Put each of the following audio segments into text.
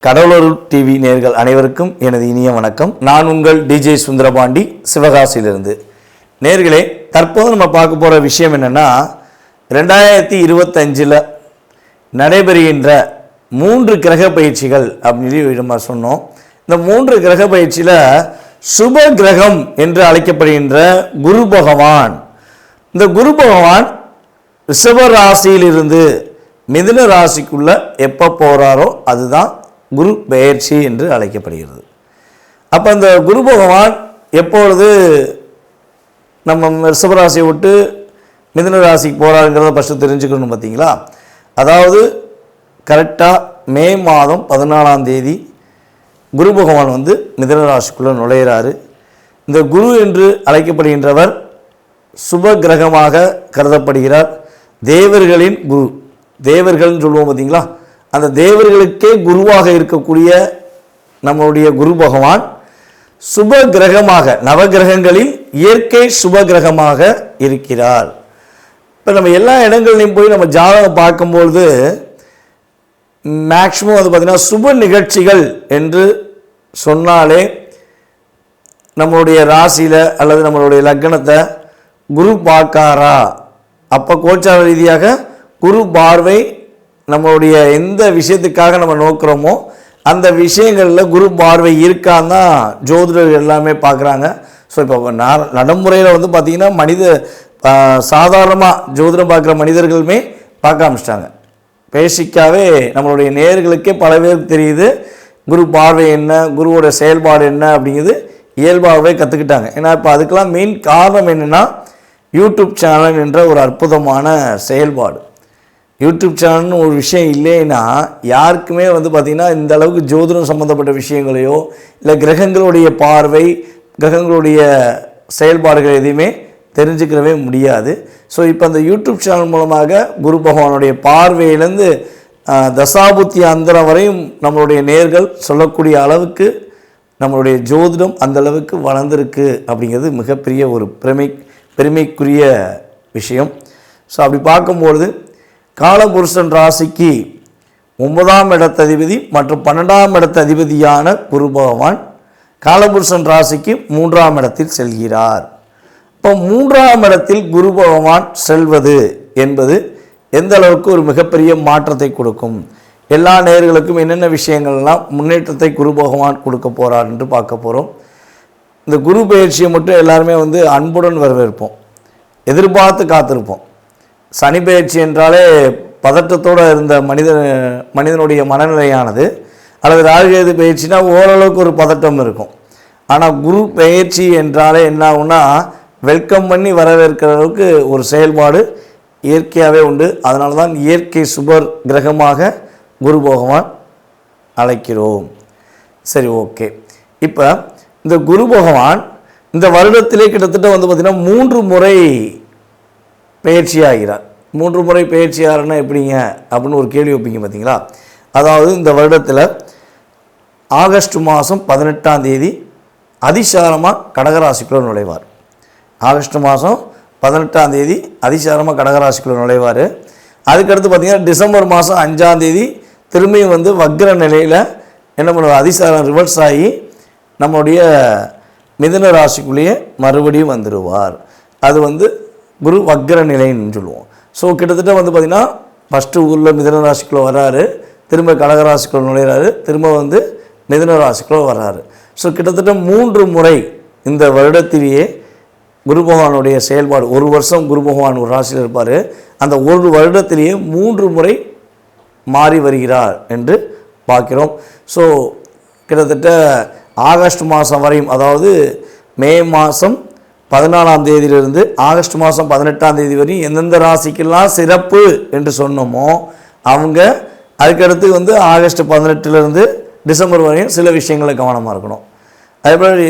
கடவுளூர் TV நேயர்கள் அனைவருக்கும் எனது இனிய வணக்கம். நான் உங்கள் டிஜே சுந்தரபாண்டி, சிவகாசியிலிருந்து. நேயர்களே, தற்போது நம்ம பார்க்க போகிற விஷயம் என்னென்னா, 2025 நடைபெறுகின்ற 3 கிரக பயிற்சிகள் அப்படின்னு நம்ம சொன்னோம். இந்த 3 கிரக பயிற்சியில் சுப கிரகம் என்று அழைக்கப்படுகின்ற குரு பகவான், இந்த குரு பகவான் ரிஷப ராசியிலிருந்து மிதுன ராசிக்குள்ள எப்போ போகிறாரோ அதுதான் குரு பெயர்ச்சி என்று அழைக்கப்படுகிறது. அப்போ இந்த குரு பகவான் எப்பொழுது நம்ம ரிஷபராசியை விட்டு மிதுன ராசிக்கு போகிறாருங்கிறத ஃபஸ்ட்டு தெரிஞ்சுக்கணும். பார்த்தீங்களா, அதாவது கரெக்டாக மே மாதம் 14ஆம் தேதி குரு பகவான் மிதுன ராசிக்குள்ளே நுழையிறாரு. இந்த குரு என்று அழைக்கப்படுகின்றவர் சுப கிரகமாக கருதப்படுகிறார். தேவர்களின் குரு, தேவர்கள்னு சொல்லுவோம் பார்த்தீங்களா, அந்த தேவர்களுக்கே குருவாக இருக்கக்கூடிய நம்மளுடைய குரு பகவான் சுப கிரகமாக, நவகிரகங்களில் இயற்கை சுப கிரகமாக இருக்கிறார். இப்போ நம்ம எல்லா இடங்கள்லையும் போய் நம்ம ஜாதகம் பார்க்கும்பொழுது மேக்சிமம் பார்த்திங்கன்னா சுப நிகழ்ச்சிகள் என்று சொன்னாலே நம்மளுடைய ராசியில் அல்லது நம்மளுடைய லக்னத்தை குரு பார்க்காரா, அப்போ கோச்சார ரீதியாக குரு பார்வை நம்மளுடைய எந்த விஷயத்துக்காக நம்ம நோக்கிறோமோ அந்த விஷயங்களில் குரு பார்வை இருக்கான்னு தான் ஜோதிடர்கள் எல்லாமே பார்க்குறாங்க. ஸோ இப்போ நடைமுறையில் பார்த்திங்கன்னா சாதாரணமாக ஜோதிடம் பார்க்குற மனிதர்களுமே பார்க்க ஆரம்பிச்சிட்டாங்க. பேசிக்காகவே நம்மளுடைய நேயர்களுக்கே பல பேருக்கு தெரியுது குரு பார்வை என்ன, குருவோட செயல்பாடு என்ன அப்படிங்கிறது இயல்பாகவே கற்றுக்கிட்டாங்க. ஏன்னா இப்போ அதுக்கெல்லாம் மெயின் காரணம் என்னென்னா, யூடியூப் சேனல் என்ற ஒரு அற்புதமான செயல்பாடு. யூடியூப் சேனல்னு ஒரு விஷயம் இல்லைன்னா யாருக்குமே பார்த்திங்கன்னா இந்த அளவுக்கு ஜோதிடம் சம்மந்தப்பட்ட விஷயங்களையோ இல்லை கிரகங்களுடைய பார்வை, கிரகங்களுடைய செயல்பாடுகள் எதையுமே தெரிஞ்சுக்கிறவே முடியாது. ஸோ இப்போ அந்த யூடியூப் சேனல் மூலமாக குரு பகவானுடைய பார்வையிலேருந்து தசாபுத்தி அந்தரம் வரையும் நம்மளுடைய நேர்கள் சொல்லக்கூடிய அளவுக்கு நம்மளுடைய ஜோதிடம் அந்த அளவுக்கு வளர்ந்துருக்கு அப்படிங்கிறது மிகப்பெரிய ஒரு பெருமைக்குரிய விஷயம். ஸோ அப்படி பார்க்கும்பொழுது காலபுருஷன் ராசிக்கு 9ஆம் இடத்ததிபதி மற்றும் 12ஆம் இடத்ததிபதியான குரு பகவான் காலபுருஷன் ராசிக்கு 3ஆம் இடத்தில் செல்கிறார். இப்போ 3ஆம் இடத்தில் குரு பகவான் செல்வது என்பது எந்த அளவுக்கு ஒரு மிகப்பெரிய மாற்றத்தை கொடுக்கும், எல்லா நேயர்களுக்கும் என்னென்ன விஷயங்கள்லாம் முன்னேற்றத்தை குரு பகவான் கொடுக்க போகிறார் என்று பார்க்க போகிறோம். இந்த குரு பயிற்சியை மட்டும் எல்லாருமே அன்புடன் வரவேற்போம், எதிர்பார்த்து காத்திருப்போம். சனி பயிற்சி என்றாலே பதட்டத்தோடு இருந்த மனிதனுடைய மனநிலையானது, அல்லது ராகுகேது பயிற்சினா ஓரளவுக்கு ஒரு பதட்டம் இருக்கும். ஆனால் குரு பயிற்சி என்றாலே என்ன ஆகும்னா, வெல்கம் பண்ணி வரவேற்கிற அளவுக்கு ஒரு செயல்பாடு இயற்கையாகவே உண்டு. அதனால தான் இயற்கை சுபர் கிரகமாக குரு பகவான் அழைக்கிறோம். சரி, ஓகே. இப்போ இந்த குரு பகவான் இந்த வருடத்திலே கிட்டத்தட்ட பார்த்திங்கன்னா 3 முறை பயிற்சி ஆகிறார். 3 முறை பயிற்சி ஆகிறன்னா எப்படிங்க அப்படின்னு ஒரு கேள்வி வைப்பீங்க பார்த்தீங்களா. அதாவது இந்த வருடத்தில் ஆகஸ்ட் மாதம் 18ஆம் தேதி அதிசாரமாக கடகராசிக்குள்ளே நுழைவார். ஆகஸ்ட் மாதம் 18ஆம் தேதி அதிசாரமாக கடகராசிக்குள்ளே நுழைவார். அதுக்கடுத்து பார்த்திங்கன்னா டிசம்பர் மாதம் 5ஆம் தேதி திரும்பியும் வக்ர நிலையில் என்ன பண்ணுவார், அதிசாரம் ரிவர்ஸ் ஆகி நம்மளுடைய மிதுன ராசிக்குள்ளேயே மறுபடியும் வந்துடுவார். அது குரு வக்ர நிலைன்னு சொல்லுவோம். ஸோ கிட்டத்தட்ட பார்த்திங்கன்னா ஃபஸ்ட்டு உள்ள மிதுன ராசிக்குள்ளே வர்றாரு, திரும்ப கடகராசிக்குள்ளே நுழையிறாரு, திரும்ப மிதுன ராசிக்குள்ளே வர்றாரு. ஸோ கிட்டத்தட்ட 3 முறை இந்த வருடத்திலேயே குரு பகவானுடைய செயல்பாடு. ஒரு வருஷம் குரு பகவான் ஒரு ராசியில் இருப்பார், அந்த ஒரு வருடத்திலேயே 3 முறை மாறி வருகிறார் என்று பார்க்கிறோம். ஸோ கிட்டத்தட்ட ஆகஸ்ட் மாதம் வரையும், அதாவது மே மாதம் 14ஆம் தேதியிலிருந்து ஆகஸ்ட் மாதம் 18ஆம் தேதி வரையும் எந்தெந்த ராசிக்கெல்லாம் சிறப்பு என்று சொன்னோமோ அவங்க அதுக்கடுத்து ஆகஸ்ட் 18லேருந்து டிசம்பர் வரையும் சில விஷயங்களை கவனமாக இருக்கணும். அதேபோல்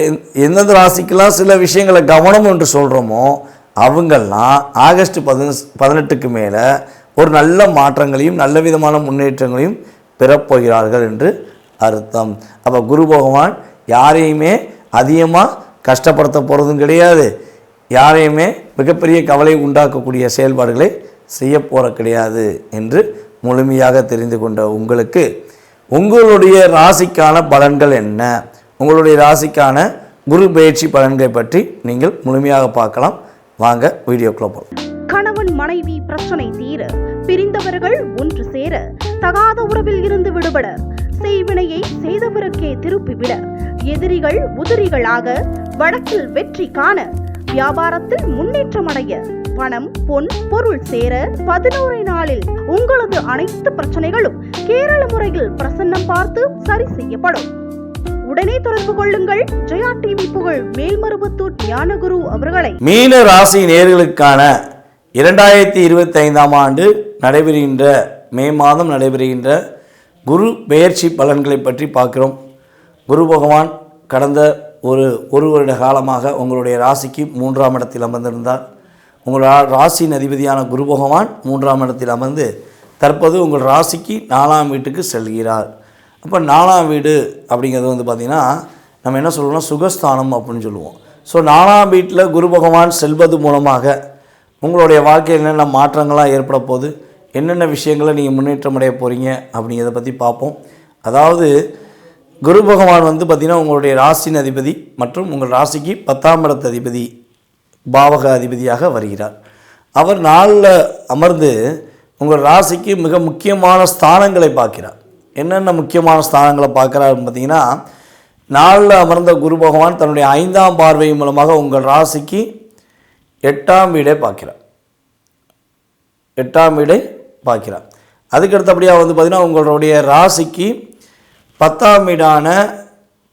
எந்தெந்த ராசிக்கெல்லாம் சில விஷயங்களை கவனம் என்று சொல்கிறோமோ அவங்கெல்லாம் ஆகஸ்ட் 18க்கு மேலே ஒரு நல்ல மாற்றங்களையும் நல்ல விதமான முன்னேற்றங்களையும் பெறப்போகிறார்கள் என்று அர்த்தம். அப்போ குரு பகவான் யாரையுமே அதிகமாக கஷ்டப்படுத்த போகிறதும் கிடையாது, யாரையுமே மிகப்பெரிய கவலை உண்டாக்கக்கூடிய செயல்பாடுகளை செய்ய போகிற கிடையாது என்று முழுமையாக தெரிந்து கொண்ட உங்களுக்கு உங்களுடைய ராசிக்கான பலன்கள் என்ன, உங்களுடைய ராசிக்கான குரு பயிற்சி பலன்களை பற்றி நீங்கள் முழுமையாக பார்க்கலாம். வாங்க வீடியோக்குள்ள போகலாம். கணவன் மனைவி பிரச்சனை தீர, பிரிந்தவர்கள் ஒன்று சேர, தகாத உறவில் இருந்து விடுபட, செய்வினையை செய்தவருக்கே திருப்பிவிட, எதிரிகள் உதிரிகளாக, வழக்கில் வெற்றி காண, வியாபாரத்தில் முன்னேற்றம் அடைய, பணம் பொன் பொருள் சேர 11 நாளில் உங்களது அனைத்து பிரச்சனைகளும் கேரள முறையில் பிரசன்னம் பார்த்து சரி செய்யப்படும். உடனே தொடர்பு கொள்ளுங்கள். ஜெயா டிவி புகழ் மேல்மருவத்தூர் ஞானகுரு அவர்களை. மீன ராசி நேயர்களுக்கான 2025ஆம் ஆண்டு நடைபெறுகின்ற மே மாதம் நடைபெறுகின்ற குரு பெயர்ச்சி பலன்களை பற்றி பார்க்கிறோம். குரு பகவான் கடந்த ஒரு வருட காலமாக உங்களுடைய ராசிக்கு 3ஆம் இடத்தில் அமர்ந்திருந்தார். உங்கள் ராசியின் அதிபதியான குரு பகவான் 3ஆம் இடத்தில் அமர்ந்து தற்போது உங்கள் ராசிக்கு 4ஆம் வீட்டுக்கு செல்கிறார். அப்போ 4ஆம் வீடு அப்படிங்கிறது பார்த்திங்கன்னா நம்ம என்ன சொல்லுவோம்னா சுகஸ்தானம் அப்படின்னு சொல்லுவோம். ஸோ 4ஆம் வீட்டில் குரு பகவான் செல்வது மூலமாக உங்களுடைய வாழ்க்கையில் என்னென்ன மாற்றங்கள்லாம் ஏற்பட போகுது, என்னென்ன விஷயங்களை நீங்கள் முன்னேற்றம் அடைய போகிறீங்க அப்படிங்கிறத பற்றி பார்ப்போம். அதாவது குரு பகவான் பார்த்திங்கன்னா உங்களுடைய ராசியின் அதிபதி மற்றும் உங்கள் ராசிக்கு 10ஆம் இடத்து அதிபதி பாவக அதிபதியாக வருகிறார். அவர் 4ல் அமர்ந்து உங்கள் ராசிக்கு மிக முக்கியமான ஸ்தானங்களை பார்க்கிறார். என்னென்ன முக்கியமான ஸ்தானங்களை பார்க்குறாருன்னு பார்த்தீங்கன்னா 4ல் அமர்ந்த குரு பகவான் தன்னுடைய 5ஆம் பார்வை மூலமாக உங்கள் ராசிக்கு 8ஆம் வீடை பார்க்கிறார். 8ஆம் வீடை பார்க்கிறார். அதுக்கடுத்தபடியாக பார்த்திங்கன்னா உங்களுடைய ராசிக்கு 10ஆம் வீடான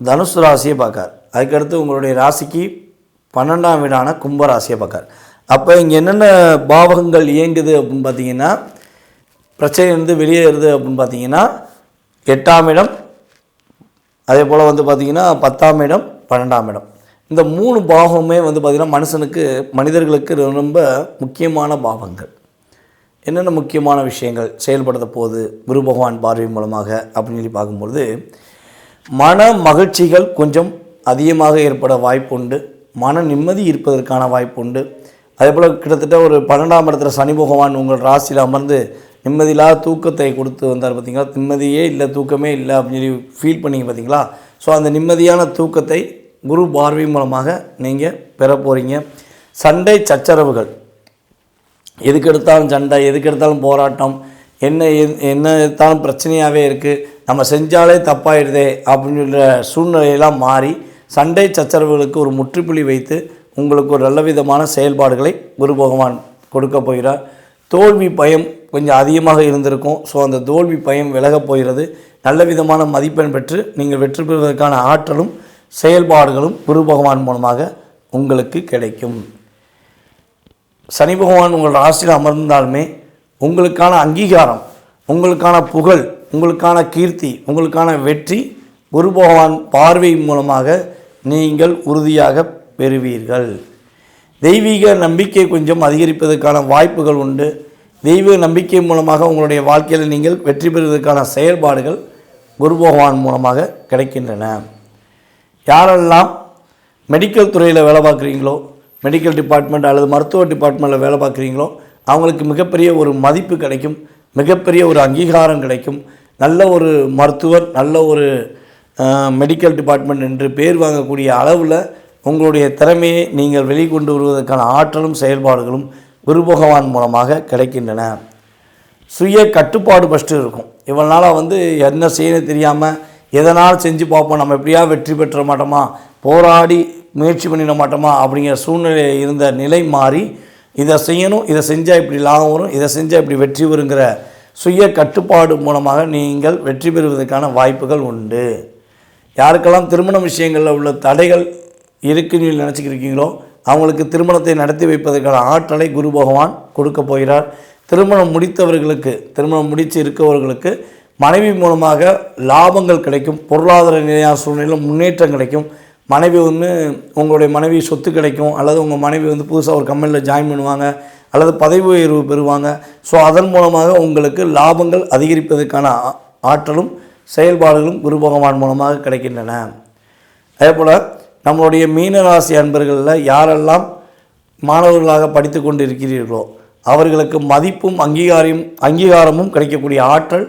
தனுசு ராசியை பார்க்கார். அதுக்கடுத்து உங்களுடைய ராசிக்கு 12ஆம் வீடான கும்பராசியை பார்க்கார். அப்போ இங்கே என்னென்ன பாவகங்கள் இயங்குது அப்படின்னு பார்த்தீங்கன்னா பிரச்சனை வெளியேறுது அப்படின்னு பார்த்தீங்கன்னா 8ஆம் இடம், அதே போல் பார்த்திங்கன்னா 10ஆம் இடம், 12ஆம் இடம். இந்த 3 பாவமே பார்த்திங்கன்னா மனிதர்களுக்கு ரொம்ப முக்கியமான பாவங்கள். என்னென்ன முக்கியமான விஷயங்கள் செயல்படுத்த போகுது குரு பகவான் பார்வை மூலமாக அப்படின்னு சொல்லி பார்க்கும்பொழுது மன மகிழ்ச்சிகள் கொஞ்சம் அதிகமாக ஏற்பட வாய்ப்புண்டு, மன நிம்மதி இருப்பதற்கான வாய்ப்புண்டு. அதே போல் கிட்டத்தட்ட ஒரு 12ஆம் இடத்துல சனி பகவான் உங்கள் ராசியில் அமர்ந்து நிம்மதியில்லாத தூக்கத்தை கொடுத்து வந்தார் பார்த்திங்களா. நிம்மதியே இல்லை, தூக்கமே இல்லை அப்படின்னு சொல்லி ஃபீல் பண்ணிங்க பார்த்திங்களா. ஸோ அந்த நிம்மதியான தூக்கத்தை குரு பார்வை மூலமாக நீங்கள் பெற போகிறீங்க. சண்டை சச்சரவுகள், எதுக்கு எடுத்தாலும் சண்டை, எதுக்கு எடுத்தாலும் போராட்டம், என்ன எடுத்தாலும் பிரச்சனையாகவே இருக்குது, நம்ம செஞ்சாலே தப்பாயிடுதே அப்படின்னு சொல்கிற சூழ்நிலையெல்லாம் மாறி சண்டை சச்சரவுகளுக்கு ஒரு முற்றுப்புள்ளி வைத்து உங்களுக்கு ஒரு நல்ல விதமான செயல்பாடுகளை குரு பகவான் கொடுக்க போகிறார். தோல்வி பயம் கொஞ்சம் அதிகமாக இருந்திருக்கும். ஸோ அந்த தோல்வி பயம் விலகப் போகிறது. நல்ல விதமான மதிப்பெண் பெற்று நீங்கள் வெற்றி பெறுவதற்கான ஆற்றலும் செயல்பாடுகளும் குரு பகவான் மூலமாக உங்களுக்கு கிடைக்கும். சனி பகவான் உங்கள் ராசியில் அமர்ந்தாலுமே உங்களுக்கான அங்கீகாரம், உங்களுக்கான புகழ், உங்களுக்கான கீர்த்தி, உங்களுக்கான வெற்றி குரு பகவான் பார்வை மூலமாக நீங்கள் உறுதியாக பெறுவீர்கள். தெய்வீக நம்பிக்கை கொஞ்சம் அதிகரிப்பதற்கான வாய்ப்புகள் உண்டு. தெய்வீக நம்பிக்கை மூலமாக உங்களுடைய வாழ்க்கையில் நீங்கள் வெற்றி பெறுவதற்கான செயல்பாடுகள் குரு பகவான் மூலமாக கிடைக்கின்றன. யாரெல்லாம் மெடிக்கல் துறையில் வேலை பார்க்குறீங்களோ, மெடிக்கல் டிபார்ட்மெண்ட் அல்லது மருத்துவ டிபார்ட்மெண்ட்டில் வேலை பார்க்குறீங்களோ அவங்களுக்கு மிகப்பெரிய ஒரு மதிப்பு கிடைக்கும், மிகப்பெரிய ஒரு அங்கீகாரம் கிடைக்கும். நல்ல ஒரு மருத்துவர், நல்ல ஒரு மெடிக்கல் டிபார்ட்மெண்ட் என்று பேர் வாங்கக்கூடிய அளவில் உங்களுடைய திறமையை நீங்கள் வெளிக்கொண்டு வருவதற்கான ஆற்றலும் செயல்பாடுகளும் குரு பகவான் மூலமாக கிடைக்கின்றன. சுய கட்டுப்பாடு ஃபஸ்ட்டு இருக்கும். இவ்வளோ நாளாக என்ன செய்யணும் தெரியாமல் எதனால் செஞ்சு பார்ப்போம், நம்ம எப்படியா வெற்றி பெற்ற மாட்டோமா, போராடி முயற்சி பண்ணிட மாட்டோமா அப்படிங்கிற சூழ்நிலை இருந்த நிலை மாறி இதை செய்யணும், இதை செஞ்சால் இப்படி லாபம் வரும், இதை செஞ்சால் இப்படி வெற்றி வருங்கிற சுய கட்டுப்பாடு மூலமாக நீங்கள் வெற்றி பெறுவதற்கான வாய்ப்புகள் உண்டு. யாருக்கெல்லாம் திருமண விஷயங்களில் உள்ள தடைகள் இருக்குன்னு நினச்சிக்கிருக்கீங்களோ அவங்களுக்கு திருமணத்தை நடத்தி வைப்பதற்கான ஆற்றலை குரு பகவான் கொடுக்க போகிறார். திருமணம் முடித்தவர்களுக்கு, திருமணம் முடித்து இருக்கவர்களுக்கு மனைவி மூலமாக லாபங்கள் கிடைக்கும். பொருளாதார நிலையான சூழ்நிலையில் முன்னேற்றம் கிடைக்கும். மனைவி உங்களுடைய மனைவி சொத்து கிடைக்கும், அல்லது உங்கள் மனைவி புதுசாக ஒரு கம்பெனியில் ஜாயின் பண்ணுவாங்க, அல்லது பதவி உயர்வு பெறுவாங்க. ஸோ அதன் மூலமாக உங்களுக்கு லாபங்கள் அதிகரிப்பதற்கான ஆற்றலும் செயல்பாடுகளும் குரு பகவான் மூலமாக கிடைக்கின்றன. அதே போல் நம்மளுடைய மீனராசி அன்பர்களில் யாரெல்லாம் மாணவர்களாக படித்து கொண்டு இருக்கிறீர்களோ அவர்களுக்கு மதிப்பும் அங்கீகாரமும் கிடைக்கக்கூடிய ஆற்றல்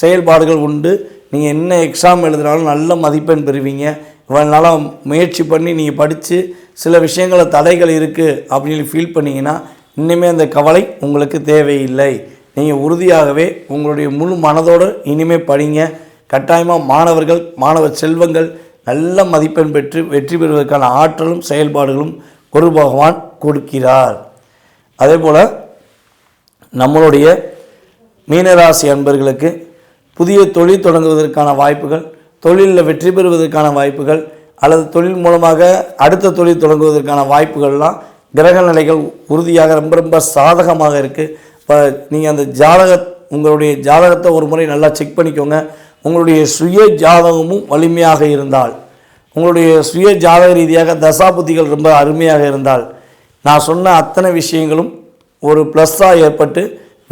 செயல்பாடுகள் உண்டு. நீங்கள் என்ன எக்ஸாம் எழுதுனாலும் நல்ல மதிப்பெண் பெறுவீங்க. இவ்வளோ நாளாக முயற்சி பண்ணி நீங்கள் படித்து சில விஷயங்கள தடைகள் இருக்குது அப்படின்னு ஃபீல் பண்ணிங்கன்னா இன்னுமே அந்த கவலை உங்களுக்கு தேவையில்லை. நீங்கள் உறுதியாகவே உங்களுடைய முழு மனதோடு இனிமேல் படிங்க. கட்டாயமாக மாணவ செல்வங்கள் நல்ல மதிப்பெண் பெற்று வெற்றி பெறுவதற்கான ஆற்றலும் செயல்பாடுகளும் குரு பகவான் கொடுக்கிறார். அதே போல் நம்மளுடைய மீனராசி அன்பர்களுக்கு புதிய தொழில் தொடங்குவதற்கான வாய்ப்புகள், தொழிலில் வெற்றி பெறுவதற்கான வாய்ப்புகள், அல்லது தொழில் மூலமாக அடுத்த தொழில் தொடங்குவதற்கான வாய்ப்புகள்லாம் கிரக நிலைகள் உறுதியாக ரொம்ப சாதகமாக இருக்குது. இப்போ நீங்கள் அந்த உங்களுடைய ஜாதகத்தை ஒரு முறை நல்லா செக் பண்ணிக்கோங்க. உங்களுடைய சுய ஜாதகமும் வலிமையாக இருந்தால், உங்களுடைய சுய ஜாதக ரீதியாக தசாபுத்திகள் ரொம்ப அருமையாக இருந்தால், நான் சொன்ன அத்தனை விஷயங்களும் ஒரு ப்ளஸ்ஸாக ஏற்பட்டு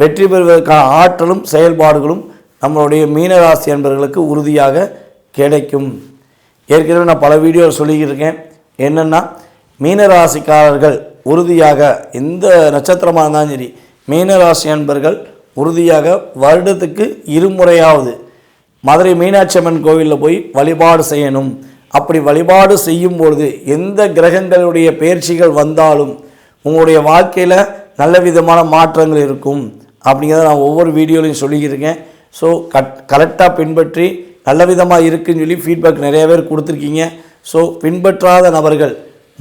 வெற்றி பெறுவதற்கான ஆற்றலும் செயல்பாடுகளும் நம்மளுடைய மீனராசி அன்பர்களுக்கு உறுதியாக கிடைக்கும். ஏற்கனவே நான் பல வீடியோ சொல்லிக்கிருக்கேன். என்னென்னா, மீனராசிக்காரர்கள் உறுதியாக எந்த நட்சத்திரமாக இருந்தாலும் சரி, மீனராசி அன்பர்கள் உறுதியாக வருடத்துக்கு இருமுறையாவது மதுரை மீனாட்சி அம்மன் கோவிலில் போய் வழிபாடு செய்யணும். அப்படி வழிபாடு செய்யும் பொழுது எந்த கிரகங்களுடைய பயிற்சிகள் வந்தாலும் உங்களுடைய வாழ்க்கையில் நல்ல விதமான மாற்றங்கள் இருக்கும் அப்படிங்கிறத நான் ஒவ்வொரு வீடியோலையும் சொல்லியிருக்கேன். ஸோ கரெக்டாக பின்பற்றி நல்ல விதமாக இருக்குன்னு சொல்லி ஃபீட்பேக் நிறைய பேர் கொடுத்துருக்கீங்க. ஸோ பின்பற்றாத நபர்கள்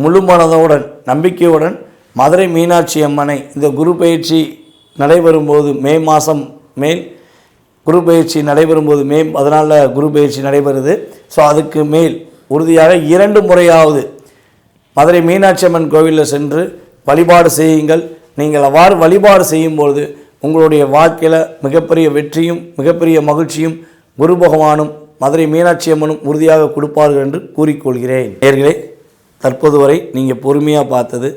முழு மனதுடன் நம்பிக்கையுடன் மதுரை மீனாட்சி அம்மனை இந்த குரு பயிற்சி நடைபெறும்போது மே மாதம் குரு பயிற்சி நடைபெறும்போது மே 14 குரு பயிற்சி நடைபெறுது. ஸோ அதுக்கு மேல் உறுதியாக 2 முறையாவது மதுரை மீனாட்சி அம்மன் கோவிலில் சென்று வழிபாடு செய்யுங்கள். நீங்கள் அவ்வாறு வழிபாடு செய்யும்பொழுது உங்களுடைய வாழ்க்கையில் மிகப்பெரிய வெற்றியும் மிகப்பெரிய மகிழ்ச்சியும் குரு பகவானும் மதுரை மீனாட்சி அம்மனும் உறுதியாக கொடுப்பார்கள் என்று கூறிக்கொள்கிறேன். நேயர்களே, தற்போது வரை நீங்கள் பொறுமையாக பார்த்தது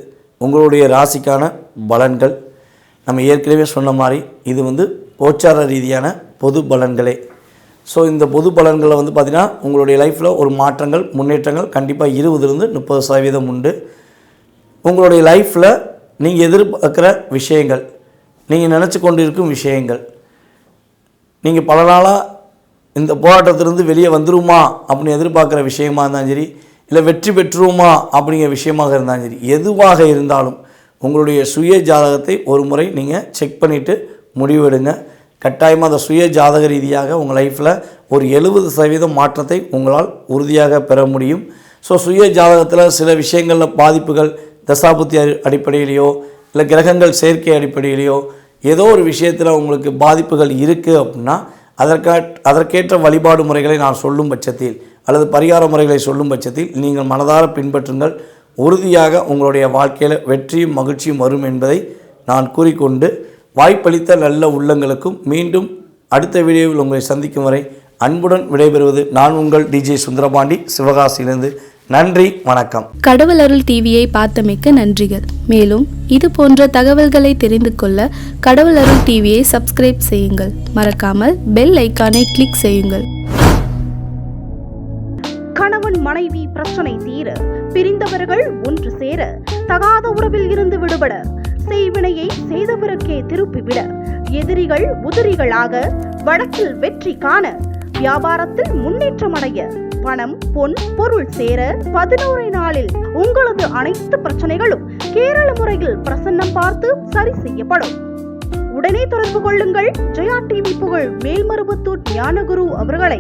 உங்களுடைய ராசிக்கான பலன்கள். நம்ம ஏற்கனவே சொன்ன மாதிரி இது கோச்சார ரீதியான பொது பலன்களே. ஸோ இந்த பொது பலன்களை பார்த்திங்கன்னா உங்களுடைய லைஃப்பில் ஒரு மாற்றங்கள் முன்னேற்றங்கள் கண்டிப்பாக 20-30% உண்டு. உங்களுடைய லைஃப்பில் நீங்கள் எதிர்பார்க்குற விஷயங்கள், நீங்கள் நினச்சி கொண்டிருக்கும் விஷயங்கள், நீங்கள் பல நாளாக இந்த போராட்டத்திலிருந்து வெளியே வந்துருமா அப்படின்னு எதிர்பார்க்குற விஷயமாக இருந்தாலும் சரி, இல்லை வெற்றி பெற்றுருமா அப்படிங்கிற விஷயமாக இருந்தாலும் சரி, எதுவாக இருந்தாலும் உங்களுடைய சுய ஜாதகத்தை ஒரு முறை நீங்கள் செக் பண்ணிவிட்டு முடிவெடுங்க. கட்டாயமாக அந்த சுய ஜாதக ரீதியாக உங்கள் லைஃப்பில் ஒரு 70% மாற்றத்தை உங்களால் உறுதியாக பெற முடியும். ஸோ சுய ஜாதகத்தில் சில விஷயங்களில் பாதிப்புகள் தசாபுத்தி அடிப்படையிலையோ இல்லை கிரகங்கள் சேர்க்கை அடிப்படையிலையோ ஏதோ ஒரு விஷயத்தில் உங்களுக்கு பாதிப்புகள் இருக்குது அப்படின்னா அதற்கேற்ற வழிபாடு முறைகளை நான் சொல்லும் பட்சத்தில் அல்லது பரிகார முறைகளை சொல்லும் பட்சத்தில் நீங்கள் மனதார பின்பற்றுங்கள். உறுதியாக உங்களுடைய வாழ்க்கையில் வெற்றியும் மகிழ்ச்சியும் வரும் என்பதை நான் கூறிக்கொண்டு, வாய்ப்பளித்த நல்ல உள்ளங்களுக்கும் மீண்டும் அடுத்த வீடியோவில் உங்களை சந்திக்கும் வரை அன்புடன் விடைபெறுவது நான் உங்கள் DJ சுந்தரபாண்டி, சிவகாசியிலிருந்து. நன்றி, வணக்கம். கடவுள் அருள் டிவியை பார்த்தமைக்க நன்றிகள். மேலும் இது போன்ற தகவல்களை தெரிந்து கொள்ள கடவுள் அருள் டிவியை சப்ஸ்கிரைப் செய்யுங்கள். மறக்காமல் பெல் ஐக்கானை கிளிக் செய்யுங்கள். கணவன் மனைவி பிரச்சனை தீர, பிரிந்தவர்கள் ஒன்று சேர, தகாத உறவில் இருந்து விடுபட, செய்வினையை செய்தவருக்கே திருப்பிவிட, எதிரிகள் உதிரிகளாக, வழக்கில் வெற்றி காண, வியாபாரத்தில் முன்னேற்றம் அடைய, பணம் பொன் பொருள் சேர 11 நாளில் உங்களது அனைத்து பிரச்சனைகளும் கேரள முறையில் பிரசன்னம் பார்த்து சரி செய்யப்படும். உடனே தொடர்பு கொள்ளுங்கள். ஜெயா டிவி புகழ் மேல்மருவத்தூர் ஞானகுரு அவர்களை.